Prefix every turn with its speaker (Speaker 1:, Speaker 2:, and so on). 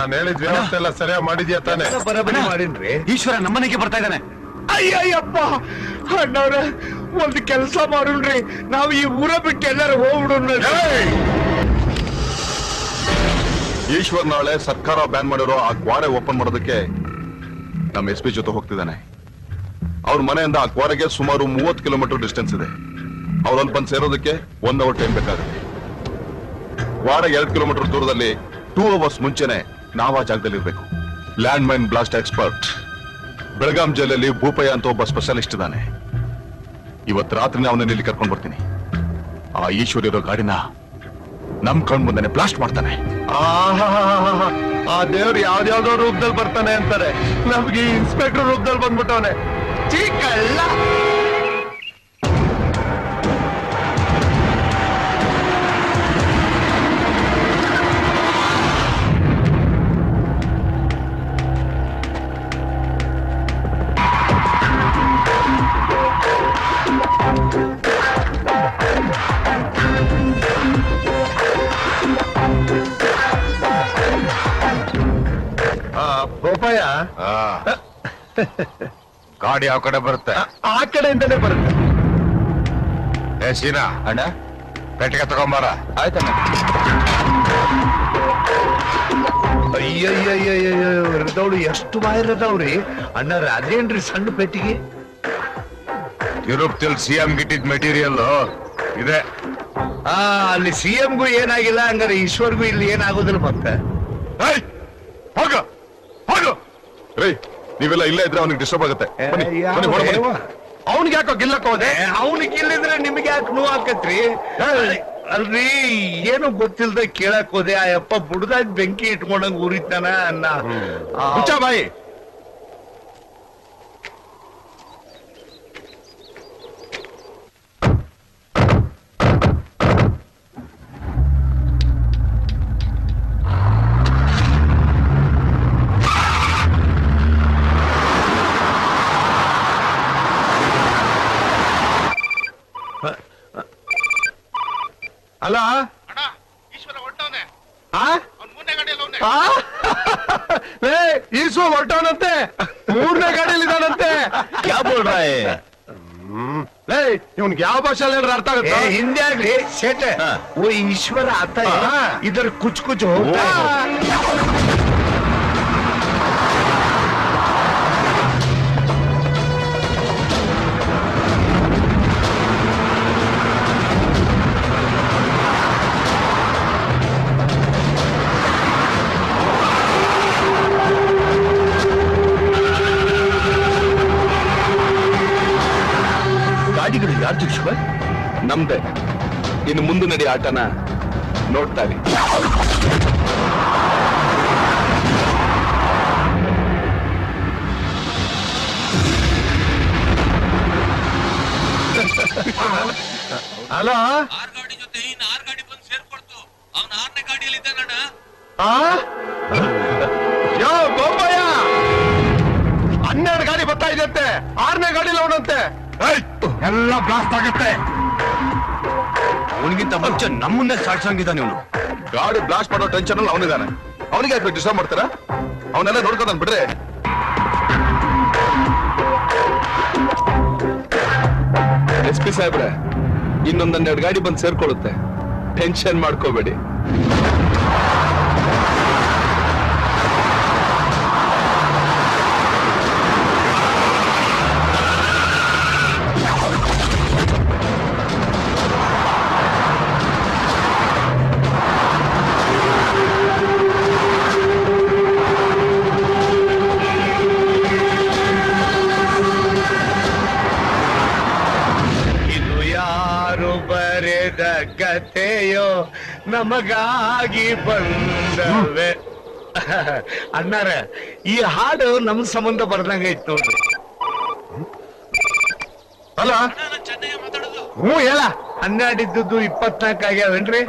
Speaker 1: ನಾನು ಹೇಳಿದ ವ್ಯವಸ್ಥೆ ಎಲ್ಲ ಸರಿಯಾಗಿ ಮಾಡಿದ್ಯಾ ತಾನೆ?
Speaker 2: ಬರಬರಿ ಮಾಡಿನ್ರಿ.
Speaker 3: ಈಶ್ವರ ನಮ್ಮನೆಗೆ ಬರ್ತಾ ಇದ್ದಾನೆ.
Speaker 2: ಅಯ್ಯಯ್ಯಪ್ಪ ಅಣ್ಣವ್ರ ಒಂದು ಕೆಲಸ ಮಾಡೋಣ್ರಿ, ನಾವು ಈ ಊರ ಬಿಟ್ಟು ಎಲ್ಲರೂ ಹೋಗ್ಬಿಡೋಣ.
Speaker 4: ಈಶ್ವರ್ ನಾಳೆ ಸರ್ಕಾರ ಬ್ಯಾನ್ ಮಾಡಿರೋ ಆ ಕ್ವಾರೆ ಓಪನ್ ಮಾಡೋದಕ್ಕೆ ನಮ್ಮ SP ಜೊತೆ ಹೋಗ್ತಿದ್ದಾನೆ. ಅವ್ರ ಮನೆಯಿಂದ ಆ ಕ್ವಾರೆಗೆ ಸುಮಾರು 30 ಕಿಲೋಮೀಟರ್ ಡಿಸ್ಟೆನ್ಸ್ ಇದೆ. ಅವ್ರಲ್ಲಿ ಬಂದು ಸೇರೋದಕ್ಕೆ 1 ಅವರ್ ಟೈಮ್ ಬೇಕಾಗುತ್ತೆ. ಕ್ವಾರೆ 2 ಕಿಲೋಮೀಟರ್ ದೂರದಲ್ಲಿ 2 ಅವರ್ಸ್ ಮುಂಚೆನೆ ನಾವು ಆ ಜಾಗದಲ್ಲಿ ಇರ್ಬೇಕು. Land main blast expert Belgaum ಜಿಲ್ಲೆಯಲ್ಲಿ ಭೂಪಯ್ಯ ಅಂತ ಒಬ್ಬ ಸ್ಪೆಷಲಿಸ್ಟ್ ಇದ್ದಾನೆ. ಇವತ್ತು ರಾತ್ರಿ ಅವನನ್ನ ಇಲ್ಲಿ ಕರ್ಕೊಂಡು ಬರ್ತೀನಿ. ಆ ಈಶ್ವರ್ ಇರೋ ಗಾಡಿನ ನಮ್ ಕಣ್ ಮುಂದೆನೆ ಬ್ಲಾಸ್ಟ್ ಮಾಡ್ತಾನೆ.
Speaker 1: ಆ ದೇವ್ರು ಯಾವ್ದಾವ್ದೋ ರೂಪದಲ್ಲಿ ಬರ್ತಾನೆ ಅಂತಾರೆ, ನಮ್ಗೆ ಇನ್ಸ್ಪೆಕ್ಟರ್ ರೂಪದಲ್ಲಿ ಬಂದ್ಬಿಟ್ಟವನೆ.
Speaker 2: ಚೀಕಲ್ಲ
Speaker 1: ಗೋಪಾಯ,
Speaker 3: ಗಾಡಿ ಯಾವ ಕಡೆ ಬರುತ್ತೆ?
Speaker 1: ಆ ಕಡೆಯಿಂದನೇ ಬರುತ್ತೆ.
Speaker 3: ಏ ಸೀನಾ ಅಣ್ಣ, ಪೆಟ್ಟಿಗೆ ತಗೊಂಬಾರ.
Speaker 1: ಆಯ್ತಣ್ಣ.
Speaker 2: ಅಯ್ಯಯ್ಯಯ್ಯವ್ರು ಎಷ್ಟು ಬಾಯಿರದವ್ರಿ ಅಣ್ಣಾರ. ಅದೇನ್ರಿ ಸಣ್ಣ ಪೆಟ್ಟಿಗೆ?
Speaker 3: ತಿರುಪ್ತಿಲ್ CM ಗಿಟ್ಟಿದ್ ಮೆಟೀರಿಯಲ್ ಇದೆ.
Speaker 2: ಅಲ್ಲಿ CMಗೂ ಏನಾಗಿಲ್ಲ, ಹಂಗಾರೆ ಈಶ್ವರ್ಗೂ ಇಲ್ಲಿ ಏನಾಗೋದಿಲ್ಲ ಮತ್ತೆ.
Speaker 4: ಹೋಗ ಹೋಗ ರೇ, ನೀವೆಲ್ಲ ಇಲ್ಲೇ ಇದ್ರೆ ಅವನಿಗೆ ಡಿಸ್ಟರ್ಬ್ ಆಗುತ್ತೆ.
Speaker 1: ಅವ್ನಿಗೆ ಯಾಕೋ ಗಿಲ್ಲಕ್ ಹೋದೆ?
Speaker 2: ಅವ್ನಿಗೆ ಗಿಲ್ಲಿದ್ರೆ ನಿಮ್ಗೆ ಯಾಕೆ ನೋವು ಆಕತ್ರಿ? ಅಲ್ರಿ ಏನು ಗೊತ್ತಿಲ್ದ ಕೇಳಕ್ ಹೋದೆ. ಆ ಯಪ್ಪ ಬುಡ್ದಾಗ ಬೆಂಕಿ ಇಟ್ಕೊಂಡಂಗ್ ಉರಿತಾನ ಅನ್ನ.
Speaker 1: ಹುಚ್ಚ ಬಾಯಿ. ಅಲ್ಲ ಈಶ್ವರ್ ಹೊರಟವನಂತೆ, 3ನೇ ಗಾಡಿಯಲ್ಲಿ ಇದಾನಂತೆ. ಇವ್ನಿಗೆ ಯಾವ ಭಾಷೆಯಲ್ಲಿ ಹೇಳಿದ್ರೆ ಅರ್ಥ ಆಗುತ್ತೆ?
Speaker 2: ಹಿಂದೆ ಆಗ್ಲಿ ಸೇಟ. ಓ ಈಶ್ವರ ಆತ ಇದರ ಕುಚ್ ಕುಚ್ ಹೋಗ್ತಾ.
Speaker 4: ಗಾಡಿಗಳು ಯಾರ್ದು ಈಶ್ವರ್? ನಮ್ದೆ. ಇನ್ನು ಮುಂದೆ ನಡಿ ಆಟನ ನೋಡ್ತಾರೆ.
Speaker 1: ಅಲ್ಲ
Speaker 5: ಗಾಡಿ ಜೊತೆ ಇನ್ನು 6 ಗಾಡಿ ಬಂದು ಸೇರ್ಕೊಡ್ತು. ಅವ್ನ 6ನೇ ಗಾಡಿಯಲ್ಲಿ ಇದ್ದಾನಣ್ಣ.
Speaker 1: ಯೋ ಗೋಪಾಯ, 12 ಗಾಡಿ ಬರ್ತಾ ಇದೆಯಂತೆ, 6ನೇ ಗಾಡಿಲಿ ಅವನಂತೆ.
Speaker 3: ಎಲ್ಲ ಬ್ಲಾಸ್ಟ್ ಆಗುತ್ತೆ. ಅವನಿಗಿಂತ ಮುಂಚೆ ನಮ್ಮನ್ನೇ ಸಾಕ್ಸಂಗಿದ್ದಾನೆ ಇವನು.
Speaker 4: ಗಾಡಿ ಬ್ಲಾಸ್ಟ್ ಮಾಡೋ ಟೆನ್ಷನ್ ಅಲ್ಲಿ ಅವನಿದ್ದಾನೆ. ಅವನಿಗೆ ಯಾಕೆ ಡಿಸ್ಟರ್ಬ್ ಮಾಡ್ತಾರ? ಅವನ್ನೆಲ್ಲ ನೋಡ್ಕೊಂಡ್ ಬಿಡ್ರೆ. SP ಸಾಹೇಬ್ರೆ, ಇನ್ನೊಂದೆರಡು ಗಾಡಿ ಬಂದು ಸೇರ್ಕೊಳ್ಳುತ್ತೆ, ಟೆನ್ಷನ್ ಮಾಡ್ಕೋಬೇಡಿ.
Speaker 2: ಕಥೆಯೋ ನಮಗಾಗಿ ಬಂದವೆ. ಅಣ್ಣಾರ, ಈ ಹಾಡು ನಮ್ ಸಂಬಂಧ ಬರ್ದಂಗ ಐತ್ ನೋಡ್ರಿ.
Speaker 1: ಅಲ್ಲ
Speaker 5: ಚೆನ್ನೈ ಮಾತಾಡೋದು.
Speaker 1: ಹ್ಞೂ ಹೇಳ.
Speaker 2: 12 ಇದ್ದದ್ದು 24 ಆಗ್ಯಾವೇನ್ರಿ?